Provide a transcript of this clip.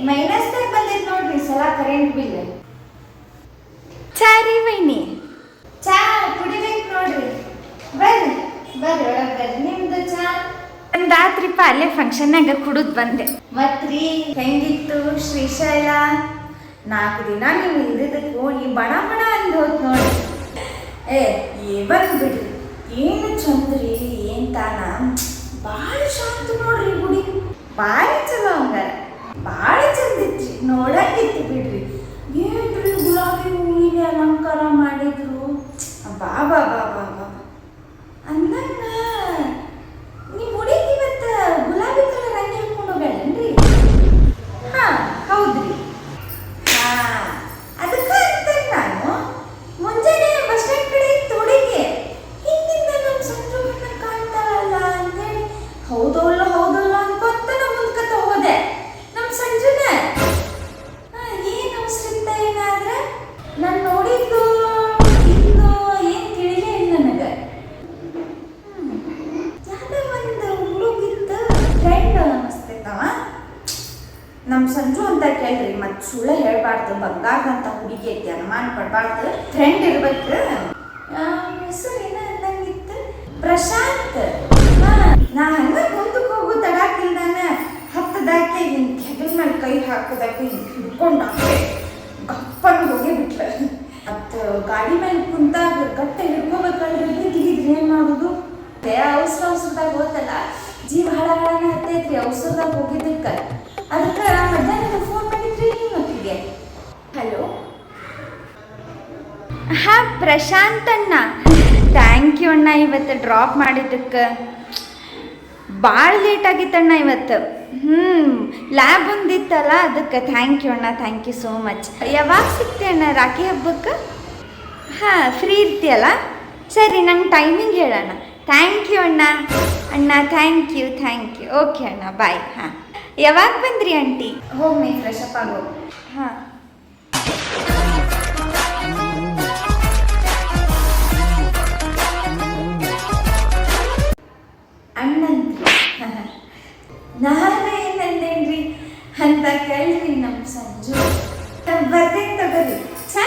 ಮೈನಸ್ದಾಗ ಬಂದೈತೆ ನೋಡ್ರಿ ಸಲ ಕರೆಂಟ್ ಬಿಲ್. ಚಾ ರೀ ವೈನಿ, ಚಾ ಕುಡಿಬೇಕು ನೋಡ್ರಿ. ಬರ್ರಿ ಬರ್ರಿ ಒಳಗೆ ಬರ್ರಿ. ನಿಮ್ದು ಚಾ ಒಂದಾತ್ರಿಪ್ಪ, ಅಲ್ಲೇ ಫಂಕ್ಷನ್ನಾಗ ಕುಡಿದು ಬಂದೆ. ಮತ್ರಿ ಹೆಂಗಿತ್ತು ಶ್ರೀಶೈಲ? 4 ದಿನ ನೀವು ಇಲ್ದಿದ್ದಕ್ಕೆ ಹೋಗಿ ಬಣ ಬಣ ಅಂದ್ ಹೋದ್ ನೋಡಿ. ಬಂದ್ಬಿಡ್ರಿ. ಏನು ಚಂದ್ರಿ, ಏನ್ ತಾನ ಭಾಳ ಶಾಂತ ನೋಡ್ರಿ ಗುಡಿ. ಭಾಳ ಚಲೋ ಹಂಗಾರ, ಭಾಳ ಚಂದ ಇತ್ರಿ, ನೋಡಂಗಿತ್ತು ಬಿಡ್ರಿ. ಏನ್ರಿ ಗುಲಾಬಿ ಹೂವಿನ ಅಲಂಕಾರ ಮಾಡಿದ್ರು. ಬಾ ಬಾ ಬಾ ಬಾ ಬಾ ಅಂದಂಗ ನೀವು ಹುಡುಗಿ ಇವತ್ತು ಗುಲಾಬಿ ಕಲರ್ ಅಂಗಿ ಹಾಕೊಂಡು ಹೋಗ್ಯಾಳೇನ್ರಿ? ಹಾ ಹೌದ್ರಿ. ಹಾ ಅದಕ್ಕೆ ಅಂತ ನಾನು ಮುಂಜಾನೆ ಬಸ್ ಸ್ಟ್ಯಾಂಡ್ ಕಡೆ ಇತ್ತು ಹುಡುಗಿ. ಹಿಂದಿಂದ ನಮ್ಮ ಸಂಜು ಬಣ್ಣ ಕಾಣ್ತಾಳಲ್ಲ ಅಂತೇಳಿ ಹೌದಲ್ಲ ಹೌದಲ್ಲ ಅನ್ಕೊಂತ ನಮ್ಮ ಮುಂದ್ಕತ್ತ ಹೋದೆ. ನಮ್ಮ ಸಂಜುನ ಏನು ಅವಸರ ಏನಾದ್ರೆ ನಾನು ನೋಡಿದ್ದು ಇನ್ನು ಏನು ತಿಳಿಲೇ ಇಲ್ಲ ನನಗೆ. ಯಾವ್ದೋ ಒಂದು ಹುಡುಗಿತ್ತು ಫ್ರೆಂಡ್ ಅನ್ನಿಸ್ತೈತವ. ನಮ್ಮ ಸಂಜು ಅಂತ ಕೇಳ್ರಿ, ಮತ್ತೆ ಸುಳ್ಳು ಹೇಳ್ಬಾರ್ದು. ಬಂಗಾರದಂತ ಹುಡುಗಿ ಐತಿ, ಅನುಮಾನ ಪಡ್ಬಾರ್ದು. ಫ್ರೆಂಡ್ ಇರ್ಬೇಕು. ಹೆಸರು ಏನ ಅಂದಂಗಿತ್ತು, ಪ್ರಶಾಂತ್. ನಾ ಹಂಗ ಮುಂದಕ್ಕೆ ಹೋಗು ತಡಾಕಿಲ್ದಾನ ಹತ್ತದಾಕೆ ಹಿಂಗೆ ಹೆಗಲ ಮೇಲೆ ಕೈ ಹಾಕೋದಾಕೆ ಹಿಡ್ಕೊಂಡು ಗಪ್ಪನ ಹೋಗೇ ಬಿಟ್ಲ. ಮತ್ತು ಗಾಡಿ ಮೇಲೆ ಕುಂತಾಗ ಗಟ್ಟ ಹಿಡ್ಕೋಬೇಕಲ್ರಿ, ಬಿಗಿದ್ರೆ ಏನು ಮಾಡೋದು? ಅವಸರದಾಗ ಹೋತಲ್ಲ, ಜೀವ ಹಾಳಾನ ಹತ್ತೈತ್ರಿ ಅವಸರದಾಗ ಹೋಗಿದ್ದಕ್ಕೆ. ಅದಕ್ಕೆ ಮಧ್ಯಾಹ್ನ ಫೋನ್ ಮಾಡಿದ್ರಿ ಮತ್ತಿಗೆ. ಹಲೋ, ಹಾಂ ಪ್ರಶಾಂತ್ ಅಣ್ಣ, ಥ್ಯಾಂಕ್ ಯು ಅಣ್ಣ ಇವತ್ತು ಡ್ರಾಪ್ ಮಾಡಿದ್ದಕ್ಕೆ. ಭಾಳ ಲೇಟ್ ಆಗಿತ್ತಣ್ಣ ಇವತ್ತು. ಲ್ಯಾಬ್ ಒಂದಿತ್ತಲ್ಲ ಅದಕ್ಕೆ. ಥ್ಯಾಂಕ್ ಯು ಅಣ್ಣ, ಥ್ಯಾಂಕ್ ಯು ಸೋ ಮಚ್. ಯಾವಾಗ ಸಿಗ್ತಿ ಅಣ್ಣ ರಾಖಿ ಹಬ್ಬಕ್ಕೆ? ಹಾಂ ಫ್ರೀ ಇರ್ತೀಯಲ್ಲ? ಸರಿ, ನಂಗೆ ಟೈಮಿಂಗ್ ಹೇಳೋಣ. ಥ್ಯಾಂಕ್ ಯು ಅಣ್ಣ. ಅಣ್ಣ ಥ್ಯಾಂಕ್ ಯು ಓಕೆ ಅಣ್ಣ, ಬಾಯ್. ಹಾಂ ಯಾವಾಗ ಬಂದ್ರಿ ಆಂಟಿ? ಹೋಗಿ ಫ್ರೆಶ್ ಅಪ್ ಆಗೋ. ಹಾಂ ಅಣ್ಣಂತ್ರಿ ನಾನು ಏನಂದೇನ್ರಿ ಅಂತ ಕೇಳ್ರಿ ನಮ್ಮ ಸಂಜು. ಬರ್ತೇನೆ ತಗೋರಿ. ಚಾ